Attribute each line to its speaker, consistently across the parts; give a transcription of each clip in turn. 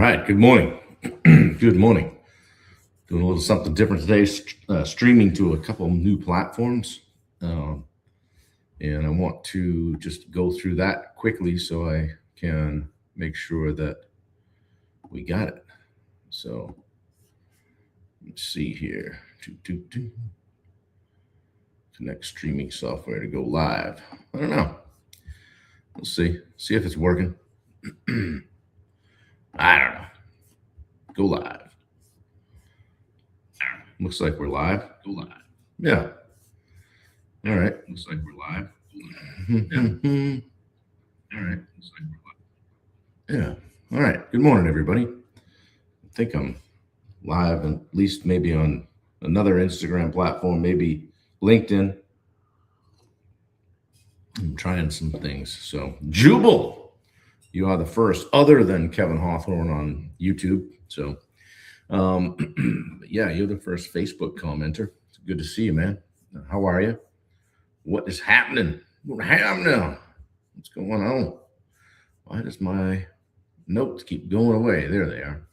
Speaker 1: right. Good morning. Good morning. Doing a little something different today, streaming to a couple new platforms. Um, and I want to just go through that quickly so I can make sure that we got it. So let's see here. Connect streaming software to go live. I don't know. We'll see. See if it's working. I don't know. Go live. Looks like we're live. Go live. Yeah. All right. Looks like we're live. Yeah. All right. Looks like we're live. Yeah. All right. Good morning, everybody. I think I'm live, at least maybe on another Instagram platform, maybe LinkedIn. I'm trying some things. So, Jubal, you are the first, other than Kevin Hawthorne on YouTube. So, yeah, you're the first Facebook commenter. It's good to see you, man. How are you? What is happening? What's happening? What's going on? Why does my notes keep going away? There they are.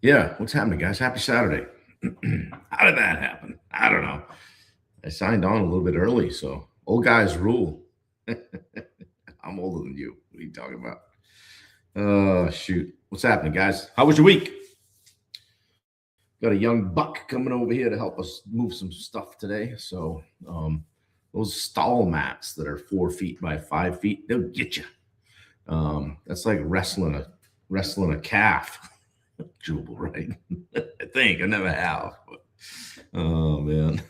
Speaker 1: Yeah, what's happening, guys? Happy Saturday. How did that happen? I don't know. I signed on a little bit early, so old guys rule. I'm older than you. What are you talking about? Oh, shoot. What's happening, guys? How was your week? Got a young buck coming over here to help us move some stuff today. So those stall mats that are 4 feet by 5 feet, they'll get you. That's like wrestling a calf. Jubal, right? I think I never have. But, oh man.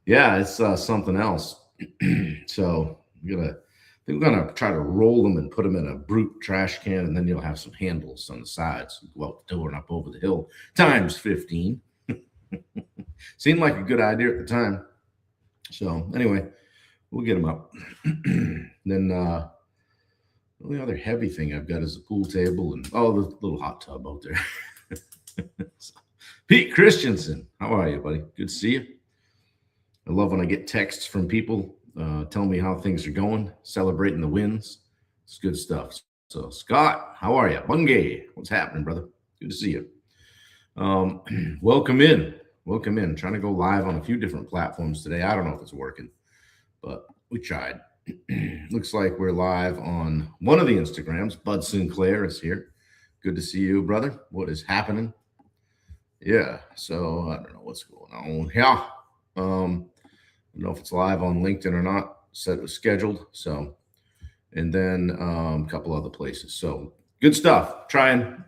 Speaker 1: Yeah, it's something else. So we're gonna try to roll them and put them in a brute trash can, and then you'll have some handles on the sides. Go out the door and up over the hill times 15. Seemed like a good idea at the time. So anyway, we'll get them up. Then the only other heavy thing I've got is the pool table and the little hot tub out there. So, Pete Christensen, how are you, buddy? Good to see you. I love when I get texts from people telling me how things are going, celebrating the wins. It's good stuff. So, Scott, how are you? Bungay, what's happening, brother? Good to see you. Welcome in. Welcome in. Trying to go live on a few different platforms today. I don't know if it's working, but we tried. Looks like we're live on one of the Instagrams. Bud Sinclair is here. Good to see you, brother. What is happening? Yeah, so I don't know what's going on. Yeah. I don't know if it's live on LinkedIn or not. Said it was scheduled. So, and then a couple other places. So good stuff. Trying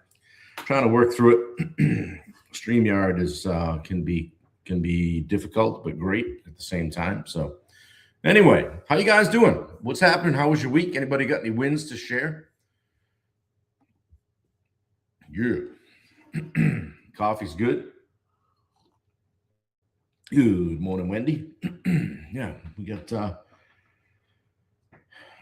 Speaker 1: to work through it. StreamYard is can be difficult but great at the same time. So anyway, how you guys doing? What's happening? How was your week? Anybody got any wins to share? Yeah. Coffee's good. Good morning, Wendy. Yeah, we got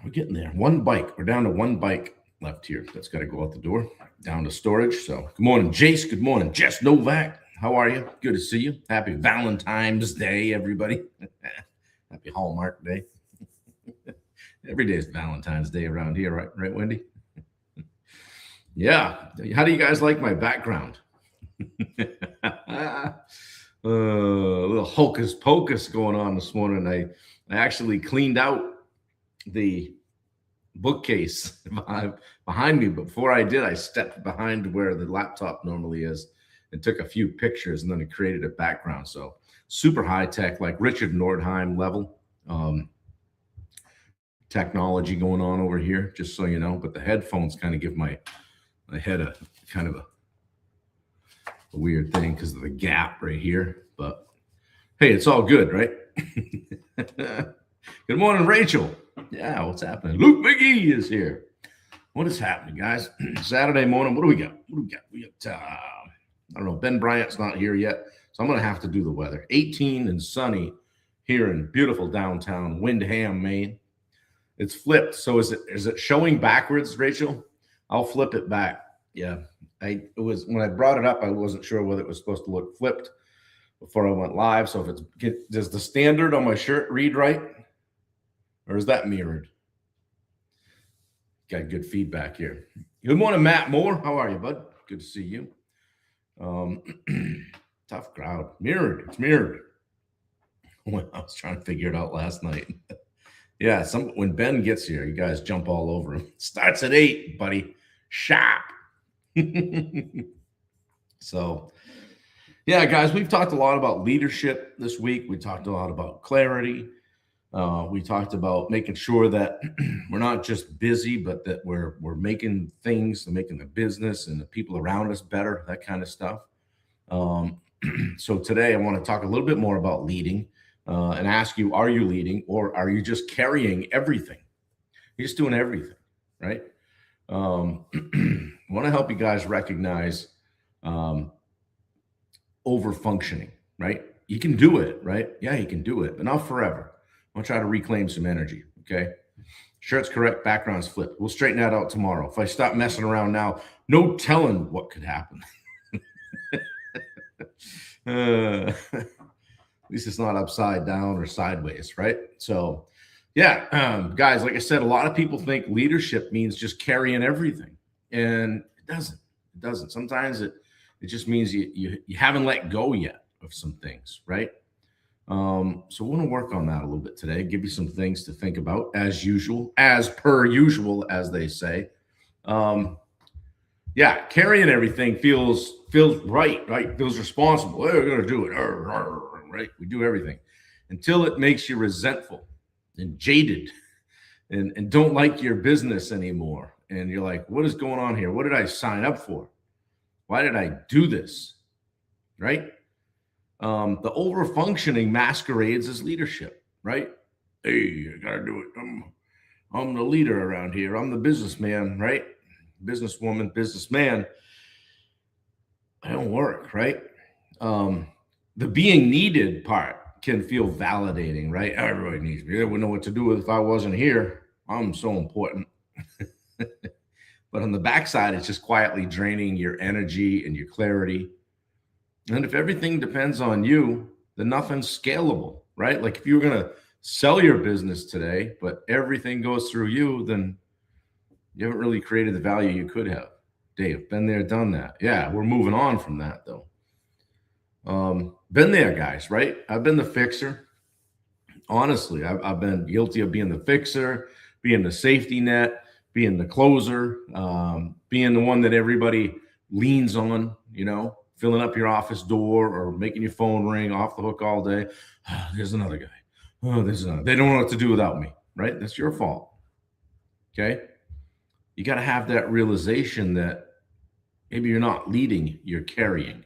Speaker 1: we're getting there. One bike. We're down to one bike left here. That's got to go out the door. Down to storage. So good morning, Jace. Good morning, Jess Novak. How are you? Good to see you. Happy Valentine's Day, everybody. Happy Hallmark Day. Every day is Valentine's Day around here, right, Wendy? Yeah. How do you guys like my background? A little hocus pocus going on this morning. I actually cleaned out the bookcase behind me, but before I did, I stepped behind where the laptop normally is and took a few pictures, and then it created a background. So super high tech, like Richard Nordheim level technology going on over here, just so you know. But the headphones kind of give my head a kind of a weird thing because of the gap right here. But hey, it's all good, right? Good morning, Rachel. Yeah, what's happening? Luke McGee is here. What is happening, guys? Saturday morning. What do we got? We got I don't know. Ben Bryant's not here yet, so I'm going to have to do the weather. 18 and sunny here in beautiful downtown Windham, Maine. It's flipped. So is it showing backwards, Rachel? I'll flip it back. Yeah. It was when I brought it up, I wasn't sure whether it was supposed to look flipped before I went live. So does the standard on my shirt read right? Or is that mirrored? got good feedback here. Good morning, Matt Moore. How are you, bud? Good to see you. Tough crowd. Mirrored. It's mirrored. Well, I was trying to figure it out last night. Yeah, when Ben gets here, you guys jump all over him. Starts at 8, buddy. Sharp. So, yeah, guys, we've talked a lot about leadership this week. We talked a lot about clarity. We talked about making sure that we're not just busy, but that we're making things, making the business and the people around us better, that kind of stuff. So today I want to talk a little bit more about leading and ask you, are you leading or are you just carrying everything? You're just doing everything, right? I want to help you guys recognize over-functioning, right? You can do it, right? Yeah, you can do it, but not forever. I'm going to try to reclaim some energy, okay? Shirt's correct, background's flipped. We'll straighten that out tomorrow. If I stop messing around now, no telling what could happen. At least it's not upside down or sideways, right? So, yeah, guys, like I said, a lot of people think leadership means just carrying everything, and it doesn't. It doesn't. Sometimes it just means you haven't let go yet of some things, right? So we're going to work on that a little bit today, give you some things to think about as usual, as per usual, as they say. Yeah, carrying everything feels right? Feels responsible. Hey, we're going to do it, right? We do everything until it makes you resentful and jaded and don't like your business anymore. And you're like, what is going on here? What did I sign up for? Why did I do this? Right? The over-functioning masquerades as leadership, right? Hey, I gotta do it. I'm the leader around here. I'm the businessman, right? Businesswoman, businessman. I don't work, right? The being needed part can feel validating, right? Everybody needs me. They wouldn't know what to do if I wasn't here. I'm so important. But on the backside, it's just quietly draining your energy and your clarity. And if everything depends on you, then nothing's scalable, right? Like if you were going to sell your business today, but everything goes through you, then you haven't really created the value you could have. Dave, been there, done that. Yeah, we're moving on from that though. Been there, guys, right? I've been the fixer. Honestly, I've been guilty of being the fixer, being the safety net, being the closer, being the one that everybody leans on, filling up your office door or making your phone ring off the hook all day. Oh, there's another guy. Oh, there's another. They don't know what to do without me, right? That's your fault. Okay. You got to have that realization that maybe you're not leading, you're carrying.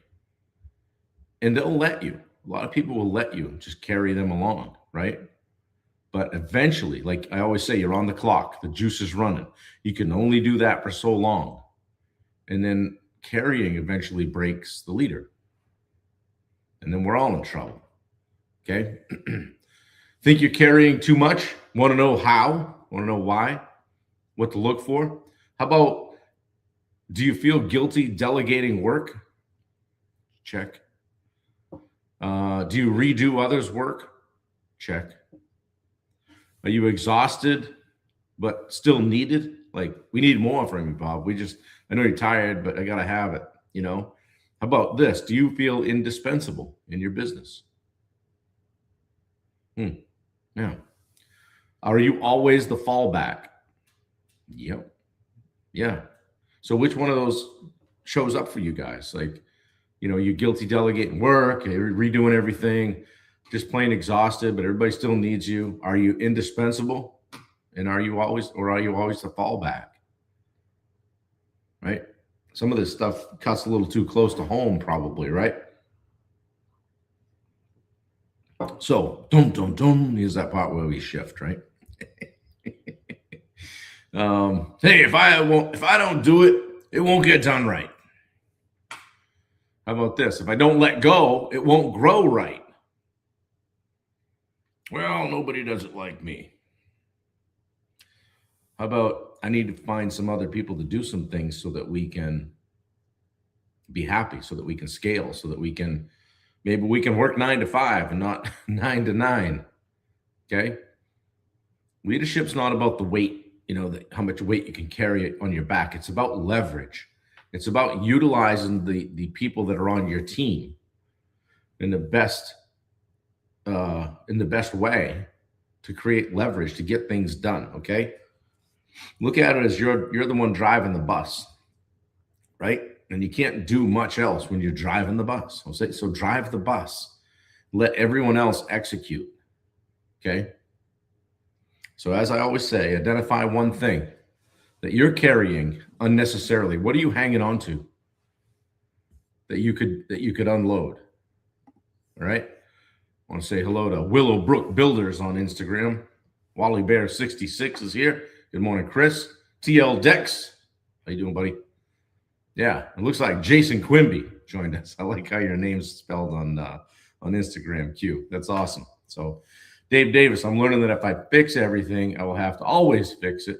Speaker 1: And they'll let you. A lot of people will let you just carry them along, right? But eventually, like I always say, you're on the clock. The juice is running. You can only do that for so long. And then carrying eventually breaks the leader. And then we're all in trouble. Okay. Think you're carrying too much? Want to know how? Want to know why? What to look for? How about, do you feel guilty delegating work? Check. Do you redo others' work? Check. Are you exhausted but still needed? Like, we need more from you, Bob. I know you're tired, but I got to have it, How about this? Do you feel indispensable in your business? Yeah. Are you always the fallback? Yep. Yeah. So which one of those shows up for you guys? Like, you're guilty delegating work, you're redoing everything, just plain exhausted, but everybody still needs you. Are you indispensable? And are you always the fallback? Right? Some of this stuff cuts a little too close to home, probably, right? So, here's that part where we shift, right? Hey, if I don't do it, it won't get done right. How about this? If I don't let go, it won't grow right. Well, nobody does it like me. How about I need to find some other people to do some things so that we can be happy, so that we can scale, so that maybe we can work 9 to 5 and not 9 to 9. Okay. Leadership's not about the weight how much weight you can carry on your back. It's about leverage. It's about utilizing the people that are on your team in the best way to create leverage to get things done. Okay, look at it as you're the one driving the bus, right? And you can't do much else when you're driving the bus. So drive the bus. Let everyone else execute. Okay. So as I always say, identify one thing that you're carrying unnecessarily. What are you hanging on to that you could unload? All right. I want to say hello to Willowbrook Builders on Instagram. Wally Bear 66 is here. Good morning, Chris. TL Dex. How you doing, buddy? Yeah, it looks like Jason Quimby joined us. I like how your name's spelled on Instagram, Q. That's awesome. So Dave Davis, I'm learning that if I fix everything, I will have to always fix it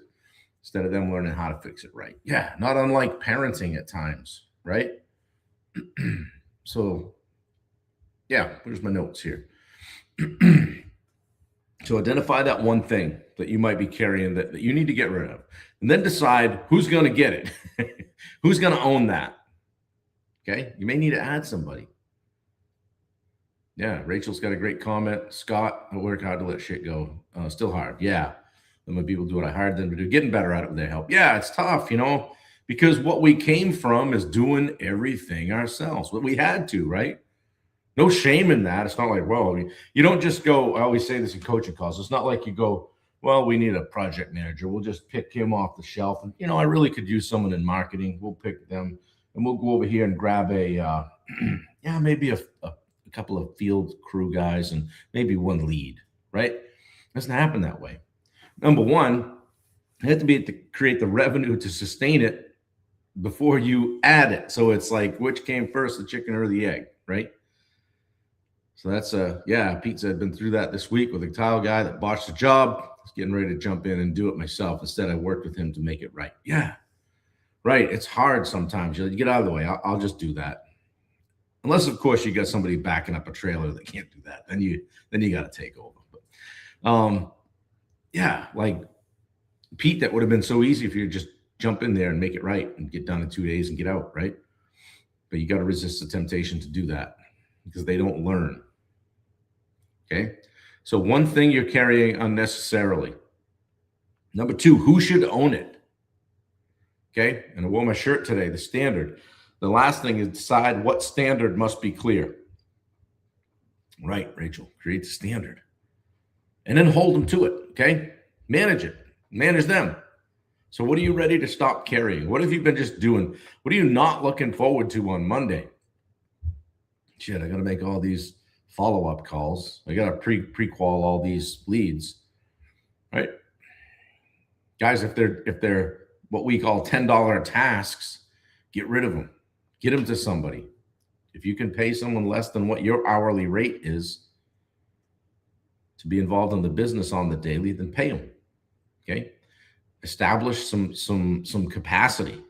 Speaker 1: instead of them learning how to fix it right. Yeah, not unlike parenting at times, right? So, yeah, here's my notes here. So identify that one thing that you might be carrying that you need to get rid of. And then decide who's going to get it. Who's going to own that? Okay, you may need to add somebody. Yeah, Rachel's got a great comment. Scott, I work hard to let shit go. Still hard. Yeah. And when people do what I hired them to do, getting better at it with their help. Yeah, it's tough, because what we came from is doing everything ourselves. What we had to, right? No shame in that. It's not like, well, you don't just go, I always say this in coaching calls. It's not like you go, well, we need a project manager. We'll just pick him off the shelf. And, I really could use someone in marketing. We'll pick them and we'll go over here and grab maybe a couple of field crew guys and maybe one lead, right? It doesn't happen that way. Number one, you have to be able to create the revenue to sustain it before you add it. So it's like, which came first, the chicken or the egg, right? So that's Pete said, I've been through that this week with a tile guy that botched the job. I was getting ready to jump in and do it myself. Instead, I worked with him to make it right. Yeah, right. It's hard sometimes. You get out of the way. I'll just do that. Unless, of course, you got somebody backing up a trailer that can't do that. Then you got to take over. But like Pete, that would have been so easy if you just jump in there and make it right and get done in 2 days and get out, right? But you got to resist the temptation to do that because they don't learn. Okay. So one thing you're carrying unnecessarily. Number two, who should own it? Okay. And I wore my shirt today, the standard. The last thing is decide what standard must be clear. Right, Rachel, create the standard. And then hold them to it, okay? Manage it. Manage them. So what are you ready to stop carrying? What have you been just doing? What are you not looking forward to on Monday? Shit, I got to make all these follow-up calls. I got to pre-qual all these leads, right? Guys, if they're what we call $10 tasks, get rid of them. Get them to somebody. If you can pay someone less than what your hourly rate is to be involved in the business on the daily, then pay them. Okay. Establish some capacity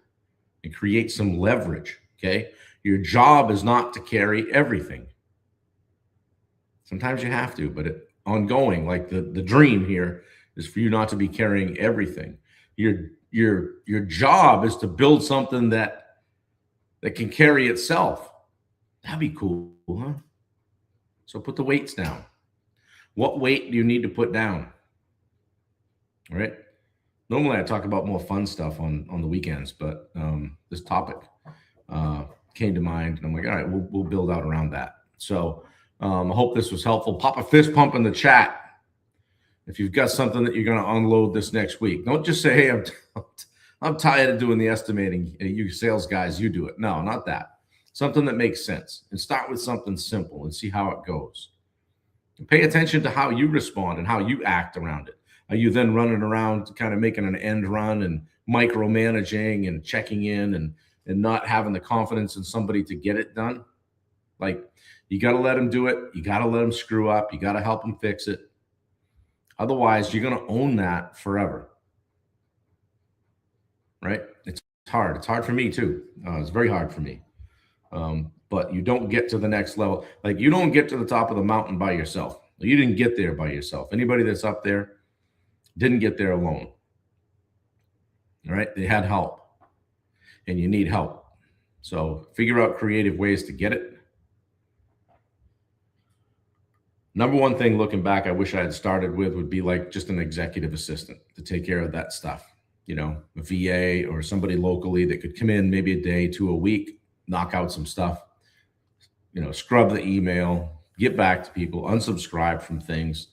Speaker 1: and create some leverage. Okay. Your job is not to carry everything. Sometimes you have to, but ongoing, like the dream here is for you not to be carrying everything. Your job is to build something that can carry itself. That'd be cool, huh? So put the weights down. What weight do you need to put down? All right. Normally I talk about more fun stuff on the weekends, but this topic came to mind, and I'm like, all right, we'll build out around that. So I hope this was helpful. Pop a fist pump in the chat if you've got something that you're going to unload this next week. Don't just say, hey, I'm tired of doing the estimating. You sales guys, you do it. No, not that. Something that makes sense. And start with something simple and see how it goes. And pay attention to how you respond and how you act around it. Are you then running around kind of making an end run and micromanaging and checking in and not having the confidence in somebody to get it done? Like, you got to let them do it. You got to let them screw up. You got to help them fix it. Otherwise, you're going to own that forever. Right? It's hard. It's hard for me too. It's very hard for me. But you don't get to the next level. Like, you don't get to the top of the mountain by yourself. You didn't get there by yourself. Anybody that's up there didn't get there alone. right? They had help, and you need help. So figure out creative ways to get it. Number one thing looking back, I wish I had started with would be like just an executive assistant to take care of that stuff. A VA or somebody locally that could come in maybe a day to a week, knock out some stuff, scrub the email, get back to people, unsubscribe from things,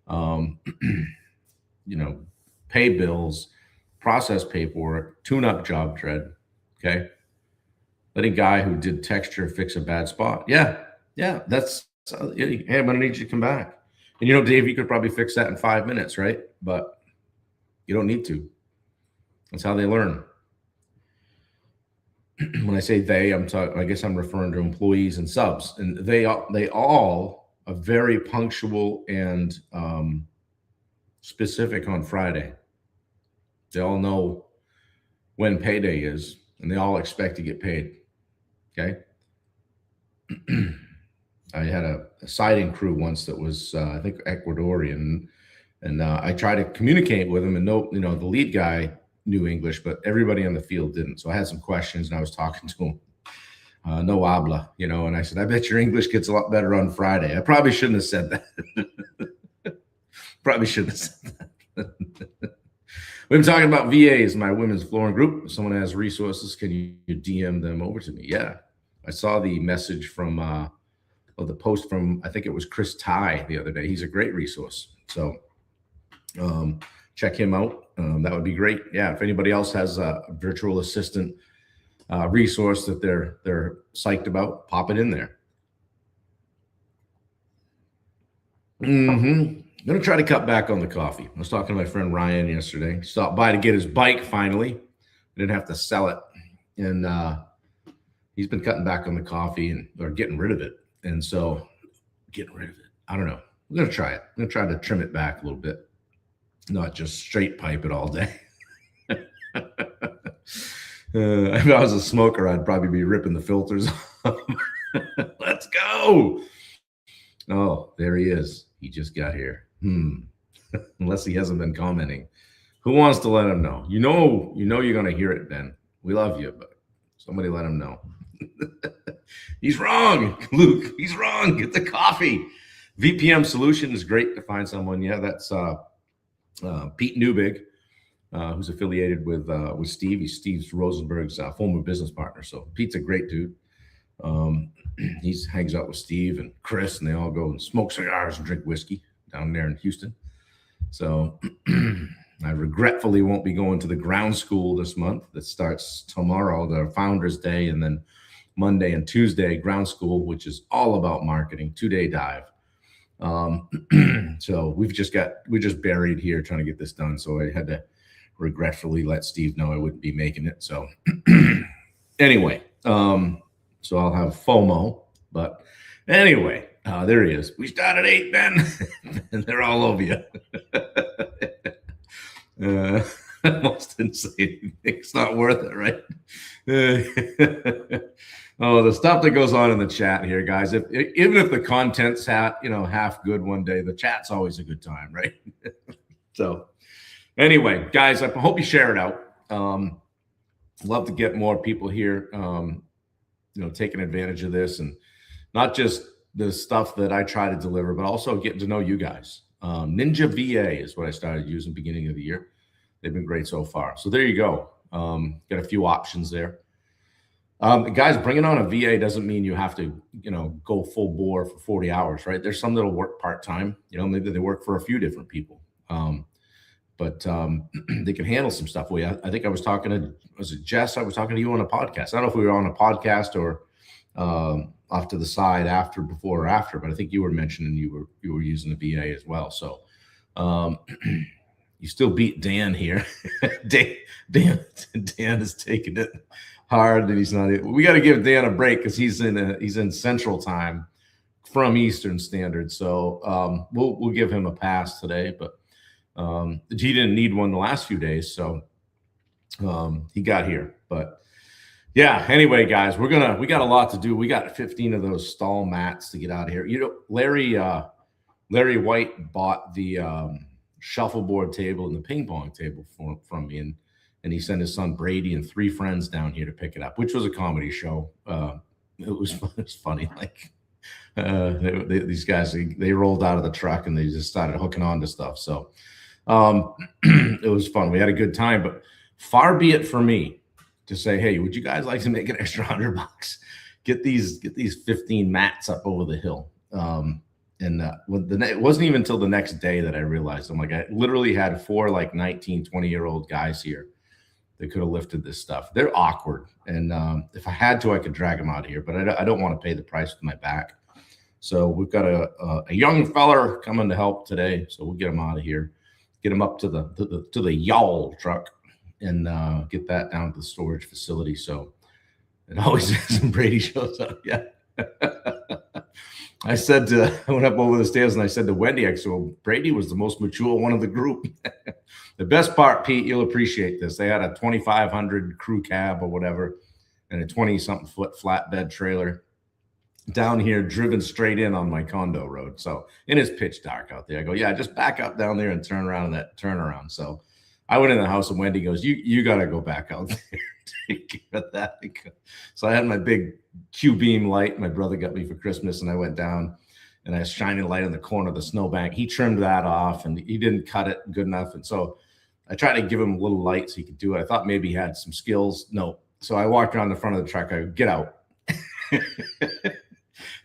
Speaker 1: um, pay bills, process paperwork, tune up job tread. Okay. Letting guy who did texture fix a bad spot. Yeah. That's, hey, I'm going to need you to come back. And Dave, you could probably fix that in 5 minutes, right? But you don't need to. That's how they learn. When I say they, I guess I'm referring to employees and subs, and they all are very punctual and specific on Friday. They all know when payday is, and they all expect to get paid. Okay. I had a siding crew once that was, I think, Ecuadorian, and I tried to communicate with him, and the lead guy knew English, but everybody on the field didn't. So I had some questions, and I was talking to him. No habla, and I said, I bet your English gets a lot better on Friday. I probably shouldn't have said that. Probably shouldn't have said that. We've been talking about VAs, my women's flooring group. If someone has resources, can you DM them over to me? Yeah. I saw the message from, the post from, I think it was Chris Ty the other day. He's a great resource. So check him out. That would be great. Yeah. If anybody else has a virtual assistant resource that they're psyched about, pop it in there. I'm going to try to cut back on the coffee. I was talking to my friend Ryan yesterday. He stopped by to get his bike finally. I didn't have to sell it. And he's been cutting back on the coffee or getting rid of it. And so getting rid of it, I don't know. I'm going to try it. I'm going to try to trim it back a little bit, not just straight pipe it all day. If I was a smoker, I'd probably be ripping the filters off. Let's go. Oh, there he is. He just got here. Unless he hasn't been commenting. Who wants to let him know? You know you're going to hear it, Ben. We love you, but somebody let him know. He's wrong, Luke. He's wrong. Get the coffee. VPM Solution is great to find someone. Yeah, that's Pete Newbig, who's affiliated with Steve. He's Steve Rosenberg's former business partner. So Pete's a great dude. He hangs out with Steve and Chris, and they all go and smoke cigars and drink whiskey down there in Houston. So I regretfully won't be going to the ground school this month. That starts tomorrow, the Founders Day, and then Monday and Tuesday, ground school, which is all about marketing, 2-day dive. So we're just buried here trying to get this done. So I had to regretfully let Steve know I wouldn't be making it. So anyway, so I'll have FOMO, but anyway, there he is. We start at 8, Ben, and they're all over you. Almost didn't say anything. It's not worth it, right? Oh, the stuff that goes on in the chat here, guys. Even if the content's half good one day, the chat's always a good time, right? So anyway, guys, I hope you share it out. Love to get more people here, taking advantage of this, and not just the stuff that I try to deliver, but also getting to know you guys. Ninja VA is what I started using beginning of the year. They've been great so far. So there you go. Got a few options there. Guys, bringing on a VA doesn't mean you have to, go full bore for 40 hours, right? There's some that'll work part-time, maybe they work for a few different people. But they can handle some stuff. I think I was talking to, was it Jess? I was talking to you on a podcast. I don't know if we were on a podcast or off to the side before or after, but I think you were mentioning you were using the VA as well. So you still beat Dan here. Dan is taking it hard, and he's not. We got to give Dan a break because he's in Central Time from Eastern Standard. So we'll give him a pass today, but he didn't need one the last few days, so he got here. But yeah, anyway, guys, we got a lot to do. We got 15 of those stall mats to get out of here. Larry White bought the shuffleboard table and the ping pong table from me, and he sent his son Brady and 3 friends down here to pick it up, which was a comedy show. It was funny. Like these guys, they rolled out of the truck and they just started hooking on to stuff. So it was fun. We had a good time, but far be it for me to say, hey, would you guys like to make an extra $100? Get these 15 mats up over the hill. It wasn't even until the next day that I realized, I'm like, I literally had 4 like 19, 20-year-old guys here that could have lifted this stuff. They're awkward. And if I had to, I could drag them out of here, but I don't want to pay the price with my back. So we've got a young feller coming to help today. So we'll get him out of here, get him up to the yawl truck and get that down to the storage facility. So it always is when Brady shows up. Yeah. I went up over the stairs and I said to Wendy, well, Brady was the most mature one of the group. The best part, Pete, you'll appreciate this. They had a 2,500 crew cab or whatever and a 20-something foot flatbed trailer down here, driven straight in on my condo road. So, and it's pitch dark out there. I go, yeah, just back up down there and turn around in that turnaround. So I went in the house and Wendy goes, you got to go back out there. Take care of that. So I had my big Q-beam light my brother got me for Christmas, and I went down and I was shining a light on the corner of the snowbank. He trimmed that off and he didn't cut it good enough. And so I tried to give him a little light so he could do it. I thought maybe he had some skills. No. So I walked around the front of the truck. I go, get out.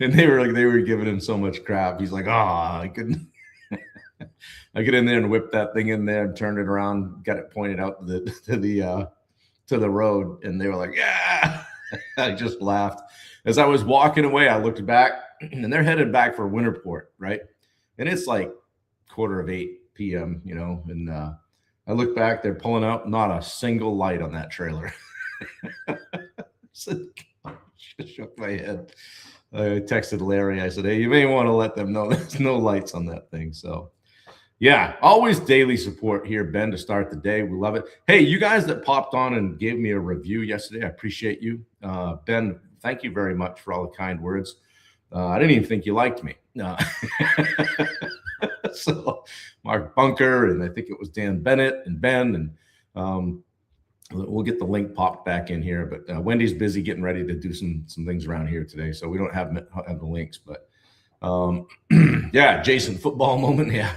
Speaker 1: And they were giving him so much crap. He's like, I couldn't. I get in there and whip that thing in there and turned it around, got it pointed out to the road, and they were like, yeah. I just laughed. As I was walking away, I looked back, and they're headed back for Winterport, right? And it's like 7:45 p.m., and I look back, they're pulling out, not a single light on that trailer. I shook my head. I texted Larry. I said, hey, you may want to let them know there's no lights on that thing. So yeah, always daily support here, Ben, to start the day. We love it. Hey, you guys that popped on and gave me a review yesterday, I appreciate you. Ben, thank you very much for all the kind words. I didn't even think you liked me. So Mark Bunker, and I think it was Dan Bennett and Ben, and we'll get the link popped back in here. But Wendy's busy getting ready to do some things around here today, so we don't have the links. But yeah, Jason, football moment, yeah.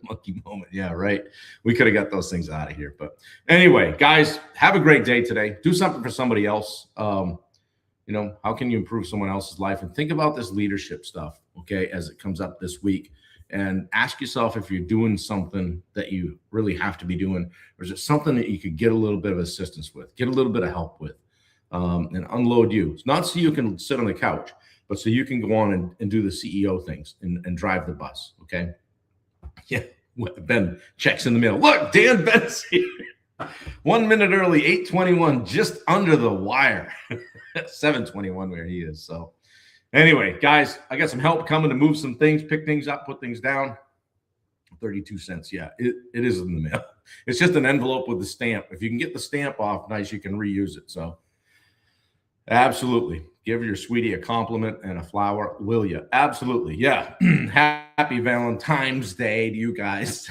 Speaker 1: Monkey moment. Yeah, right. We could have got those things out of here. But anyway, guys, have a great day today. Do something for somebody else. How can you improve someone else's life? And think about this leadership stuff, okay, as it comes up this week. And ask yourself if you're doing something that you really have to be doing, or is it something that you could get a little bit of assistance with, get a little bit of help with, and unload you. It's not so you can sit on the couch, but so you can go on and do the CEO things and drive the bus, okay? Yeah, Ben checks in the mail. Look, Dan Ben's here. 1 minute early, 8:21, just under the wire. 7:21 where he is. So anyway, guys, I got some help coming to move some things, pick things up, put things down. 32 cents. Yeah, it is in the mail. It's just an envelope with the stamp. If you can get the stamp off nice, you can reuse it. So absolutely. Give your sweetie a compliment and a flower, will you? Absolutely. Yeah. Happy Valentine's Day to you guys.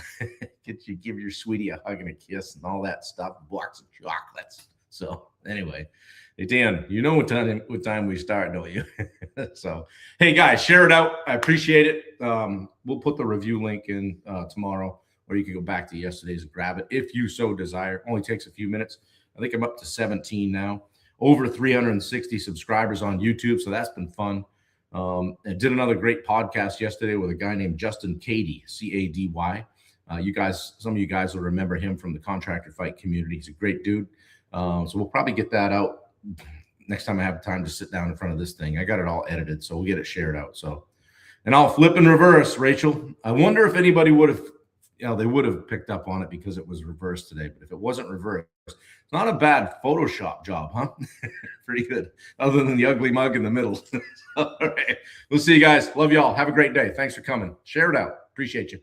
Speaker 1: Give your sweetie a hug and a kiss and all that stuff, blocks of chocolates. So anyway, hey, Dan, you know what time we start, don't you? So, hey, guys, share it out. I appreciate it. We'll put the review link in tomorrow, or you can go back to yesterday's and grab it if you so desire. Only takes a few minutes. I think I'm up to 17 now. Over 360 subscribers on YouTube, so that's been fun. I did another great podcast yesterday with a guy named Justin Cady, Cady. Some of you guys will remember him from the Contractor Fight community. He's a great dude. So we'll probably get that out next time I have time to sit down in front of this thing. I got it all edited, so we'll get it shared out. So, and I'll flip and reverse, Rachel. I wonder if anybody would have, they would have picked up on it because it was reversed today. But if it wasn't reversed, it's not a bad Photoshop job, huh? Pretty good, other than the ugly mug in the middle. All right. We'll see you guys. Love y'all. Have a great day. Thanks for coming. Share it out. Appreciate you.